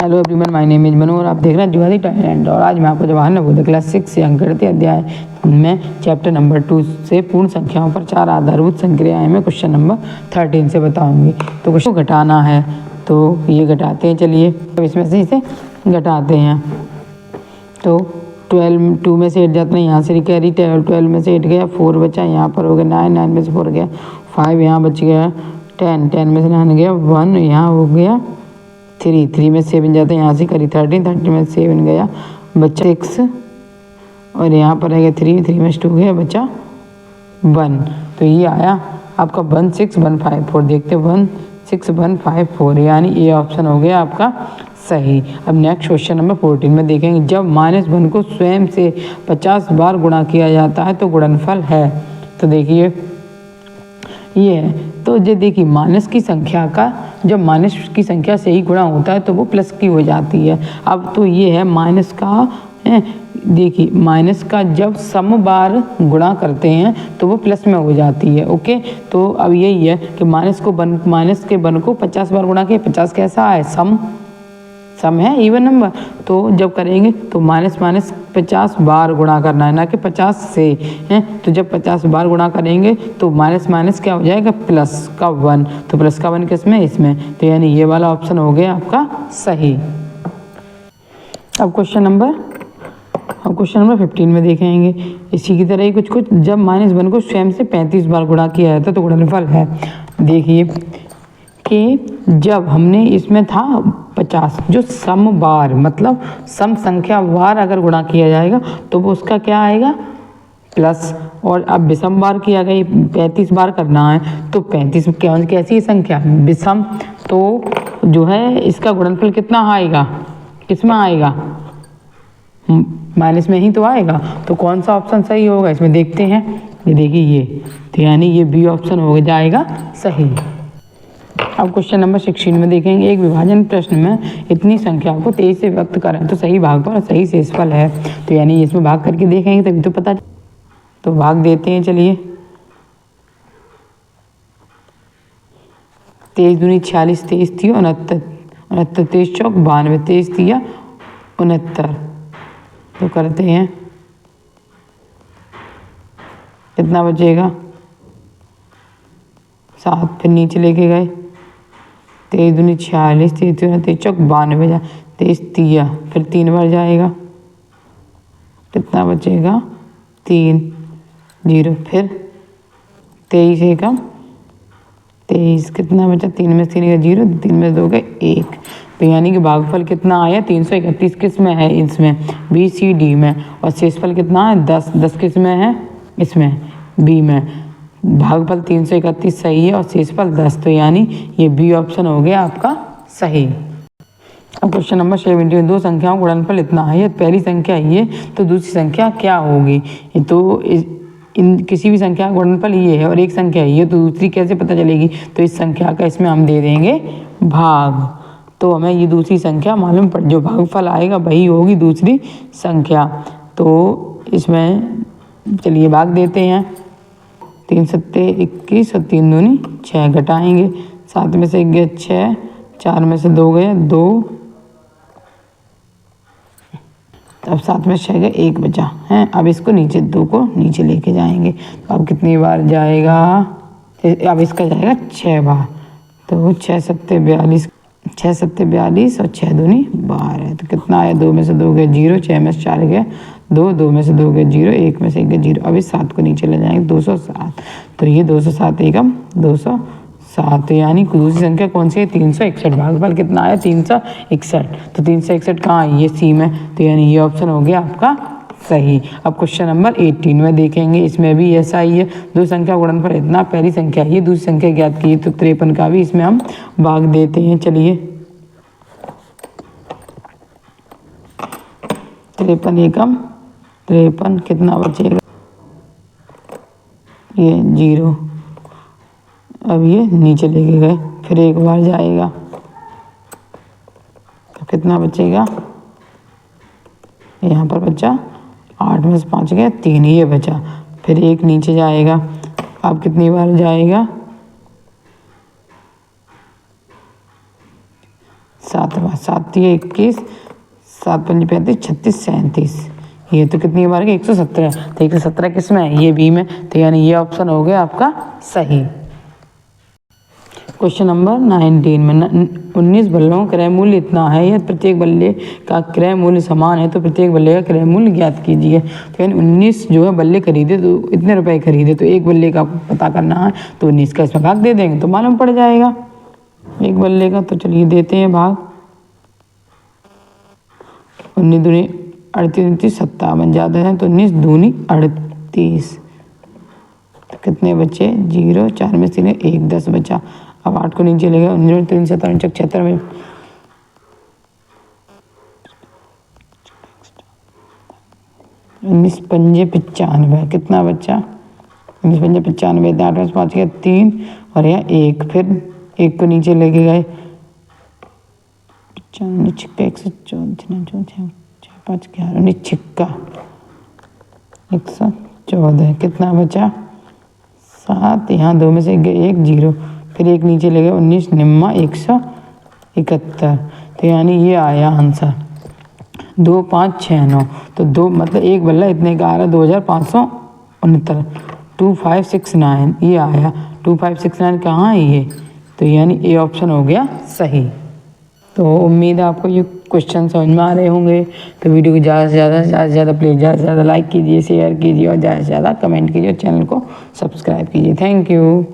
Hello everyone, my name is Manu और आप देख रहे हैं जुगाली टैलेंट। और आज मैं आपको जवाहर नवोदय क्लास 6 से अंकगणित अध्याय में चैप्टर नंबर 2 से पूर्ण संख्याओं पर 4 आधारभूत संक्रियाएं में क्वेश्चन नंबर 13 से बताऊंगी। तो क्वेश्चन को घटाना है तो ये घटाते हैं। चलिए तो इसमें से इसे घटाते हैं। तो 12 2 में से 8 जाता है, यहाँ से कैरी 12 में से 8 गया, 4 बचा, यहाँ पर हो गया 9, 9 में से 4 गया, 5 यहाँ बच गया, 10, 10 में से 9 गया, 1 यहाँ हो गया, 3, 3 में 7 जाता है, यहाँ से करी 13, 13 में 7 गया, बच्चा 6 और यहाँ पर रहेगा 3, 3 में 2 गया, बच्चा 1। तो ये आया आपका 16154। देखते 16154, यानी ये ऑप्शन हो गया आपका सही। अब नेक्स्ट क्वेश्चन नंबर 14 में देखेंगे, जब -1 को स्वयं से 50 बार गुणा किया जाता है तो गुणनफल है। तो देखिए ये है, तो जो देखिए माइनस की संख्या का जब माइनस की संख्या से ही गुणा होता है तो वो प्लस की हो जाती है। अब तो ये है माइनस का, देखिए माइनस का जब सम बार गुणा करते हैं तो वो प्लस में हो जाती है। ओके, तो अब यही है कि माइनस के वन को 50 बार गुणा किया, 50 कैसा है, सम है, इवन नंबर। तो जब करेंगे तो माइनस 50 बार गुणा करना है, ना कि 50 से हैं। तो जब 50 बार गुणा करेंगे तो माइनस क्या हो जाएगा, प्लस का 1। तो प्लस का 1 किस में, इसमें। तो यानी ये वाला ऑप्शन हो गया आपका सही। अब क्वेश्चन नंबर 15 में देखेंगे इसी की तरह ही कुछ जब -1 को स्वयं से 35 बार गुणा किया जाता तो गुणनफल है। देखिए कि जब हमने इसमें था 50, जो सम बार मतलब सम संख्या बार अगर गुणा किया जाएगा तो वो उसका क्या आएगा, प्लस। और अब विषम बार किया गया 35 बार करना है तो 35 कैसी संख्या, विषम। तो जो है इसका गुणनफल कितना आएगा, किसमें आएगा, माइनस में ही तो आएगा। तो कौन सा ऑप्शन सही होगा इसमें देखते हैं। ये देखिए ये, तो यानी ये बी ऑप्शन हो जाएगा सही। अब क्वेश्चन नंबर 16 में देखेंगे, एक विभाजन प्रश्न में इतनी संख्या को 23 से व्यक्त करें तो सही भागफल और सही शेषफल है। तो यानी इसमें भाग करके देखेंगे तभी तो पता। तो भाग देते हैं, चलिए 23 दूनी 46, 23 थी 69, 69 23 चौक 92, 23 दिया 69। तो करते हैं, कितना बचेगा 7, फिर नीचे लेके गए 23 दूनी 46, 23 चौक 92, 23 दिया, फिर 3 बार जाएगा, कितना बचेगा 3, 0, फिर 23 एकम 23, कितना बचा, 3 में से 3 का 0, 3 में से 2 का 1। तो यानी कि भागफल कितना आया 331, किस में है, इसमें बी सी डी में। और शेषफल कितना है 10, 10 किस में है, इसमें बी में। भागफल 331 सही है और शेषफल 10। तो यानी ये बी ऑप्शन हो गया आपका सही। अब क्वेश्चन नंबर 17 में दो संख्याओं का गुणनफल इतना है, पहली संख्या ये तो दूसरी संख्या क्या होगी। तो इन किसी भी संख्या का गुणनफल ये है और एक संख्या ये, तो दूसरी कैसे पता चलेगी। तो इस संख्या का इसमें हम दे देंगे भाग, तो हमें ये दूसरी संख्या मालूम पड़, जो भागफल आएगा वही होगी दूसरी संख्या। तो इसमें चलिए भाग देते हैं, 3 सत्ते 21 और 3 दूनी 6, घटाएंगे 7 में से 1 गया 6, 4 में से 2 गया 2, अब 7 में 6 गया 1 बचा है। अब इसको नीचे 2 को नीचे लेके जाएंगे, तो अब कितनी बार जाएगा, अब इसका जाएगा 6 बार। तो 6 सत्ते 42, 6 सत्ते 42 और 6 दूनी 12। तो कितना आया, 2 में से 2 गया 0, 6 में से 4 गया 2, 2 में से 2 गया 0, 1 में से 1 गया 0। अब इस 7 को नीचे ले जाएंगे 207। तो ये 207 एकम 207, यानी दूसरी संख्या कौन सी है 361। भागफल कितना आया 361। तो 361 कहाँ है, ये सी में। तो यानी ये ऑप्शन हो गया आपका सही। अब क्वेश्चन नंबर 18 में देखेंगे, इसमें भी ऐसा ही है, दो संख्या गुणनफल इतना, पहली संख्या ये दूसरी संख्या ज्ञात की। तो 53 का भी इसमें हम भाग देते हैं। चलिए 53 एकम 53, कितना बचेगा, ये 0। अब ये नीचे लेके गए, फिर एक बार जाएगा, तो कितना बचेगा, यहाँ पर बचा 8 में से 5 गया 3, ये बचा, फिर एक नीचे जाएगा। अब कितनी बार जाएगा, 7वां, 7 ये 21, 7 पंजे 35, 36 37, ये तो कितनी बार गई 117, तो 117 किस में है, ये बी में, तो यानी ये ऑप्शन हो गया आपका सही। क्वेश्चन नंबर 19 में 19 बल्लों का क्रय मूल्य इतना है, यदि प्रत्येक बल्ले का क्रय मूल्य समान है तो प्रत्येक बल्ले का क्रय मूल्य ज्ञात कीजिए। तो यानी 19 जो है बल्ले खरीदे तो इतने रुपए खरीदे, तो एक बल्ले का पता करना है, तो 19 का इसमें भाग दे देंगे तो मालूम पड़ जाएगा एक बल्ले का। तो चलिए देते हैं भाग, 19 दूनी 38, 29 57 ज़्यादा है, तो 19 दूनी 38, तो कितने बचे 0, 4 में से 1 10 बचा। अब 8 को नीचे ले गए, 19 में 3 7 76 में 19 पंजे 95, कितना बचा 19 पंजे 95, 8 में 5 गया 3 और यहाँ 1, फिर 1 को नीचे लेके गए 95 छिक्का 114, 5 11 19 छिक्का 114, कितना बचा 7, यहाँ 2 में से 1 0, फिर 1 नीचे ले गए 19 निम्मा 171, तो यानी ये आया आंसर 2 5 6 9, तो 2 मतलब एक बल्ला इतने का आ रहा है 2569, 2569 ये आया, 2569 कहाँ है ये, तो यानी ए ऑप्शन हो गया सही। तो उम्मीद है आपको ये क्वेश्चन समझ में आ रहे होंगे। तो वीडियो को ज़्यादा से ज़्यादा प्लीज़ ज़्यादा से ज़्यादा लाइक कीजिए, शेयर कीजिए और ज़्यादा से ज़्यादा कमेंट कीजिए और चैनल को सब्सक्राइब कीजिए। Thank you.